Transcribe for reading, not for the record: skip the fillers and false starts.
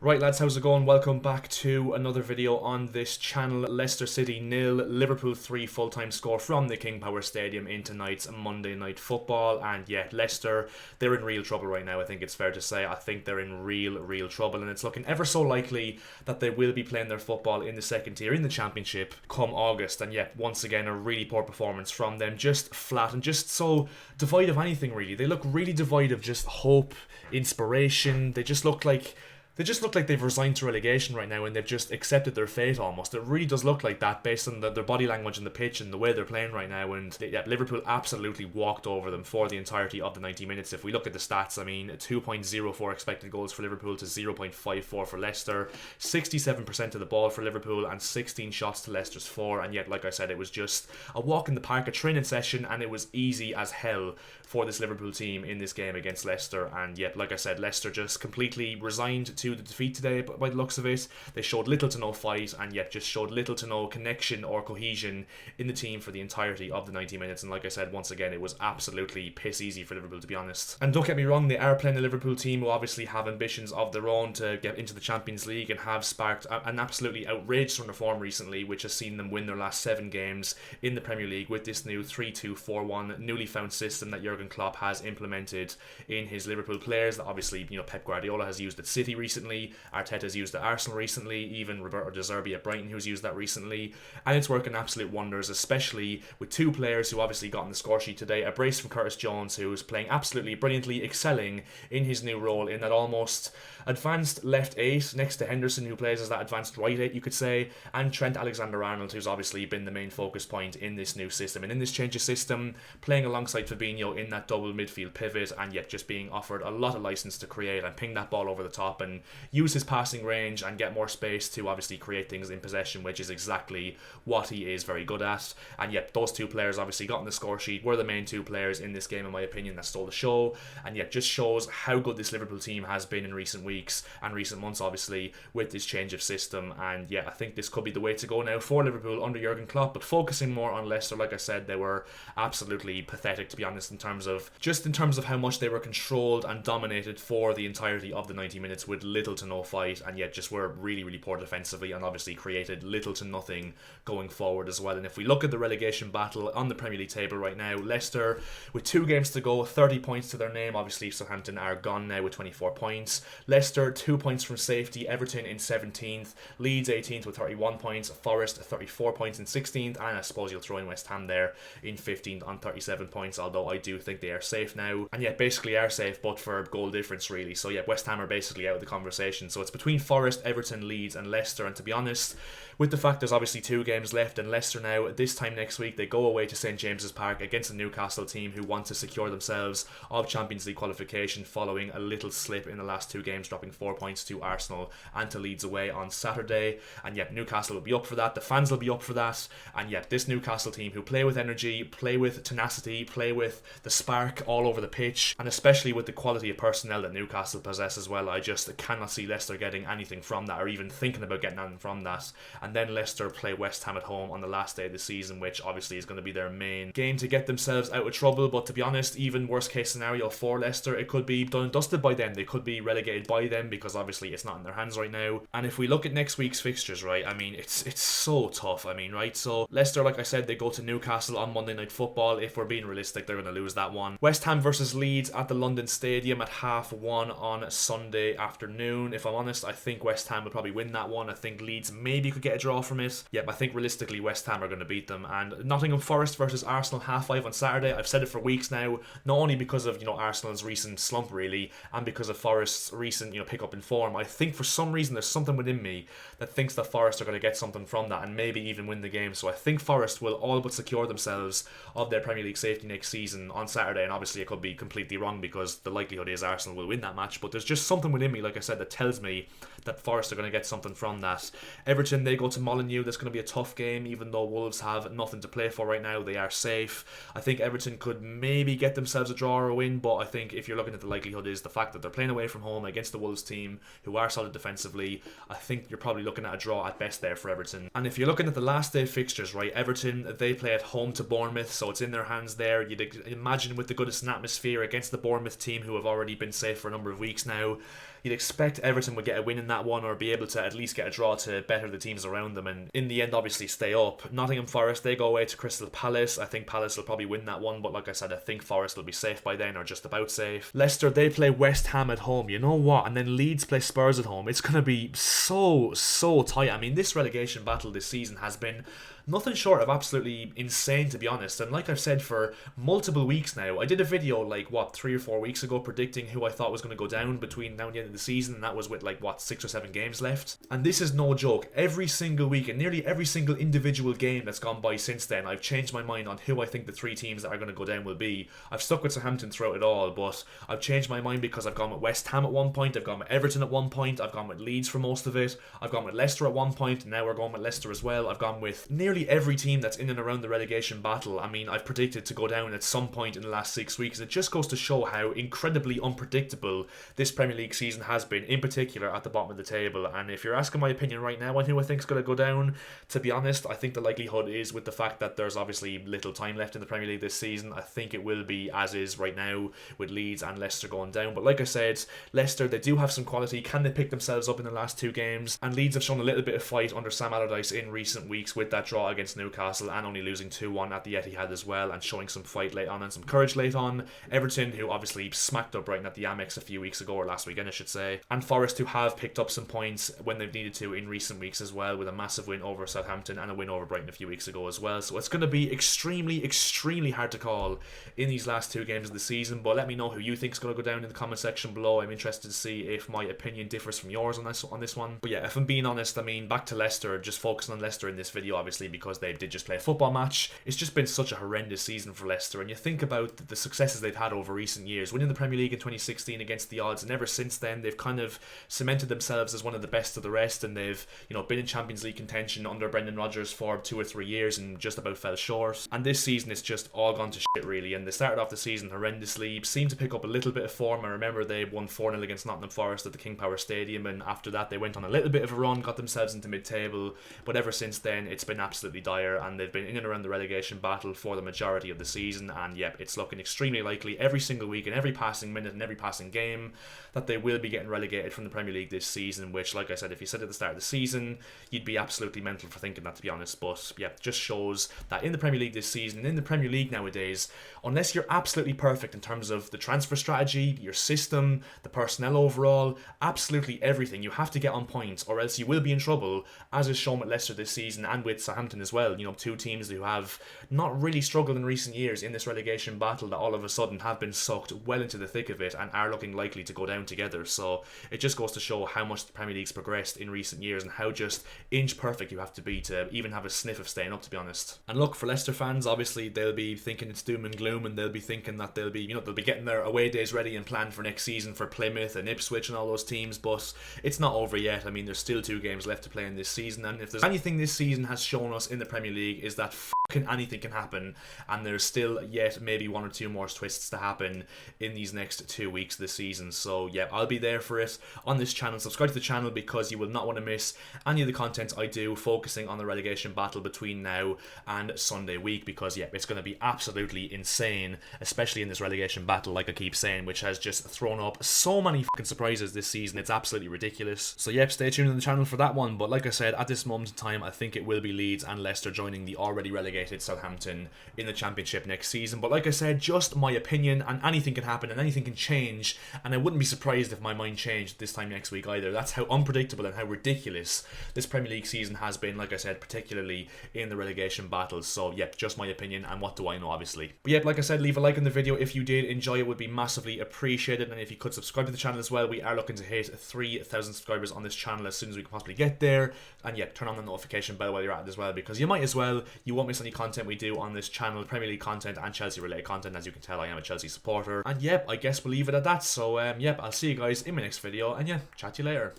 Right lads, how's it going? Welcome back to another video on this channel. Leicester City 0, Liverpool 3 full-time score from the King Power Stadium in tonight's Monday Night Football. And yeah, Leicester, they're in real trouble right now, I think it's fair to say. I think they're in real trouble, and it's looking ever so likely that they will be playing their football in the second tier, in the Championship, come August. And yeah, once again, a really poor performance from them. Just flat and just so devoid of anything, really. They look really devoid of just hope, inspiration. They just look like they've resigned to relegation right now and they've just accepted their fate almost. It really does look like that based on their body language on the pitch and the way they're playing right now. And yeah, Liverpool absolutely walked over them for the entirety of the 90 minutes. If we look at the stats, I mean, 2.04 expected goals for Liverpool to 0.54 for Leicester, 67% of the ball for Liverpool and 16 shots to Leicester's 4. And yet, like I said, it was just a walk in the park, a training session, and it was easy as hell for this Liverpool team in this game against Leicester. And yet, like I said, Leicester just completely resigned to the defeat today. But by the looks of it, they showed little to no fight and yet just showed little to no connection or cohesion in the team for the entirety of the 90 minutes. And like I said, once again, it was absolutely piss easy for Liverpool, to be honest. And don't get me wrong, they are playing a Liverpool team who obviously have ambitions of their own to get into the Champions League and have sparked an absolutely outrageous run of form recently, which has seen them win their last 7 games in the Premier League with this new 3-2-4-1 newly found system that Jurgen Klopp has implemented in his Liverpool players. That obviously, Pep Guardiola has used at City recently, Arteta's used at Arsenal recently, even Roberto De Zerbi at Brighton who's used that recently, and it's working absolute wonders, especially with 2 players who obviously got on the score sheet today. A brace from Curtis Jones, who's playing absolutely brilliantly, excelling in his new role in that almost advanced left 8 next to Henderson, who plays as that advanced right 8, you could say, and Trent Alexander-Arnold, who's obviously been the main focus point in this new system and in this change of system, playing alongside Fabinho in that double midfield pivot, and yet just being offered a lot of license to create and ping that ball over the top and use his passing range and get more space to obviously create things in possession, which is exactly what he is very good at. And yet those 2 players obviously got on the score sheet, were the main 2 players in this game in my opinion that stole the show, and yet just shows how good this Liverpool team has been in recent weeks and recent months obviously with this change of system. And yeah, I think this could be the way to go now for Liverpool under Jurgen Klopp. But focusing more on Leicester, like I said, they were absolutely pathetic, to be honest, in terms of how much they were controlled and dominated for the entirety of the 90 minutes with little to no fight, and yet just were really poor defensively and obviously created little to nothing going forward as well. And if we look at the relegation battle on the Premier League table right now, Leicester with 2 games to go, 30 points to their name. Obviously Southampton are gone now with 24 points. Leicester 2 points from safety, Everton in 17th, Leeds 18th with 31 points, Forest 34 points in 16th, and I suppose you'll throw in West Ham there in 15th on 37 points, although I do think they are safe now, and yet basically are safe but for goal difference really. So yeah, West Ham are basically out of the conversation. So it's between Forest, Everton, Leeds and Leicester. And to be honest, with the fact there's obviously 2 games left, and Leicester now, this time next week, they go away to St James's Park against a Newcastle team who want to secure themselves of Champions League qualification following a little slip in the last 2 games, dropping 4 points to Arsenal and to Leeds away on Saturday. And yet Newcastle will be up for that, the fans will be up for that, and yet this Newcastle team who play with energy, play with tenacity, play with the spark all over the pitch, and especially with the quality of personnel that Newcastle possess as well, I just cannot see Leicester getting anything from that or even thinking about getting anything from that. And then Leicester play West Ham at home on the last day of the season, which obviously is going to be their main game to get themselves out of trouble. But to be honest, even worst case scenario for Leicester, it could be done and dusted by them. They could be relegated by them because obviously it's not in their hands right now. And if we look at next week's fixtures, right, I mean, it's so tough. I mean, right, so Leicester, like I said, they go to Newcastle on Monday Night Football. If we're being realistic, they're going to lose that one. West Ham versus Leeds at the London Stadium at 1:30 on Sunday afternoon. If I'm honest, I think West Ham would probably win that one. I think Leeds maybe could get a draw from it. Yep, I think realistically West Ham are going to beat them. And Nottingham Forest versus Arsenal 5:30 on Saturday. I've said it for weeks now, not only because of Arsenal's recent slump really, and because of Forest's recent pick up in form. I think for some reason there's something within me that thinks that Forest are going to get something from that and maybe even win the game. So I think Forest will all but secure themselves of their Premier League safety next season on Saturday. And obviously it could be completely wrong because the likelihood is Arsenal will win that match. But there's just something within me, like I said, that tells me that Forest are going to get something from that. Everton, they go to Molineux. That's going to be a tough game, even though Wolves have nothing to play for right now. They are safe. I think Everton could maybe get themselves a draw or a win, but I think if you're looking at the likelihood is the fact that they're playing away from home against the Wolves team who are solid defensively, I think you're probably looking at a draw at best there for Everton. And if you're looking at the last day fixtures, right, Everton, they play at home to Bournemouth, so it's in their hands there. You'd imagine with the goodness and atmosphere against the Bournemouth team who have already been safe for a number of weeks now, you'd expect Everton would get a win in that one, or be able to at least get a draw to better the teams around them, and in the end obviously stay up. Nottingham Forest, they go away to Crystal Palace. I think Palace will probably win that one, but like I said, I think Forest will be safe by then, or just about safe. Leicester, they play West Ham at home. You know what? And then Leeds play Spurs at home. It's going to be so tight. I mean, this relegation battle this season has been nothing short of absolutely insane, to be honest. And like I've said for multiple weeks now, I did a video like, 3 or 4 weeks ago predicting who I thought was going to go down between now and the end of the season, and that was with like 6 or 7 games left. And this is no joke. Every single week and nearly every single individual game that's gone by since then, I've changed my mind on who I think the 3 teams that are going to go down will be. I've stuck with Southampton throughout it all, but I've changed my mind because I've gone with West Ham at one point, I've gone with Everton at one point, I've gone with Leeds for most of it, I've gone with Leicester at one point, and now we're going with Leicester as well. I've gone with nearly every team that's in and around the relegation battle. I mean, I've predicted to go down at some point in the last 6 weeks. It just goes to show how incredibly unpredictable this Premier League season has been, in particular at the bottom of the table. And if you're asking my opinion right now on who I think is going to go down, to be honest, I think the likelihood is, with the fact that there's obviously little time left in the Premier League this season, I think it will be as is right now, with Leeds and Leicester going down. But like I said, Leicester, they do have some quality. Can they pick themselves up in the last 2 games? And Leeds have shown a little bit of fight under Sam Allardyce in recent weeks, with that draw against Newcastle and only losing 2-1 at the Etihad as well, and showing some fight late on and some courage late on. Everton, who obviously smacked up Brighton at the Amex a few weeks ago, or last weekend I should say. And Forest, who have picked up some points when they've needed to in recent weeks as well, with a massive win over Southampton and a win over Brighton a few weeks ago as well. So it's going to be extremely hard to call in these last 2 games of the season. But let me know who you think is going to go down in the comment section below. I'm interested to see if my opinion differs from yours on this one. But yeah, if I'm being honest, I mean, back to Leicester, just focusing on Leicester in this video obviously, because they did just play a football match. It's just been such a horrendous season for Leicester, and you think about the successes they've had over recent years, winning the Premier League in 2016 against the odds, and ever since then they've kind of cemented themselves as one of the best of the rest, and they've, you know, been in Champions League contention under Brendan Rodgers for 2 or 3 years and just about fell short. And this season it's just all gone to shit really, and they started off the season horrendously, seemed to pick up a little bit of form. I remember they won 4-0 against Nottingham Forest at the King Power Stadium, and after that they went on a little bit of a run, got themselves into mid-table, but ever since then it's been absolutely dire, and they've been in and around the relegation battle for the majority of the season. And yep, it's looking extremely likely every single week and every passing minute and every passing game that they will be getting relegated from the Premier League this season, which, like I said, if you said at the start of the season, you'd be absolutely mental for thinking that, to be honest. But yeah, just shows that in the Premier League this season, and in the Premier League nowadays, unless you're absolutely perfect in terms of the transfer strategy, your system, the personnel overall, absolutely everything, you have to get on point, or else you will be in trouble, as is shown with Leicester this season and with Southampton as well. You know, 2 teams who have not really struggled in recent years in this relegation battle, that all of a sudden have been sucked well into the thick of it and are looking likely to go down together. So it just goes to show how much the Premier League's progressed in recent years, and how just inch perfect you have to be to even have a sniff of staying up, to be honest. And look, for Leicester fans, obviously they'll be thinking it's doom and gloom, and they'll be thinking that they'll be getting their away days ready and planned for next season for Plymouth and Ipswich and all those teams, but it's not over yet. I mean, there's still 2 games left to play in this season, and if there's anything this season has shown us in the Premier League, is that anything can happen, and there's still yet maybe 1 or 2 more twists to happen in these next 2 weeks this season. So yeah, I'll be there for it on this channel. Subscribe to the channel because you will not want to miss any of the content I do focusing on the relegation battle between now and Sunday week, because yeah, it's going to be absolutely insane, especially in this relegation battle, like I keep saying, which has just thrown up so many fucking surprises this season. It's absolutely ridiculous. So yep, stay tuned on the channel for that one. But like I said, at this moment in time, I think it will be Leeds and Leicester joining the already relegated Southampton in the Championship next season. But like I said, just my opinion, and anything can happen and anything can change, and I wouldn't be surprised if my mind changed this time next week either. That's how unpredictable and how ridiculous this Premier League season has been, like I said, particularly in the relegation battles. So yep, just my opinion, and what do I know, obviously. But yep, like I said, leave a like on the video if you did enjoy it, would be massively appreciated, and if you could subscribe to the channel as well. We are looking to hit 3,000 subscribers on this channel as soon as we can possibly get there. And yep, turn on the notification bell while you're at it as well, because you might as well. You won't miss any content we do on this channel, Premier League content and Chelsea related content. As you can tell, I am a Chelsea supporter. And yep, I guess we'll leave it at that. So yep, I'll see you guys in my next video, and yeah, chat to you later.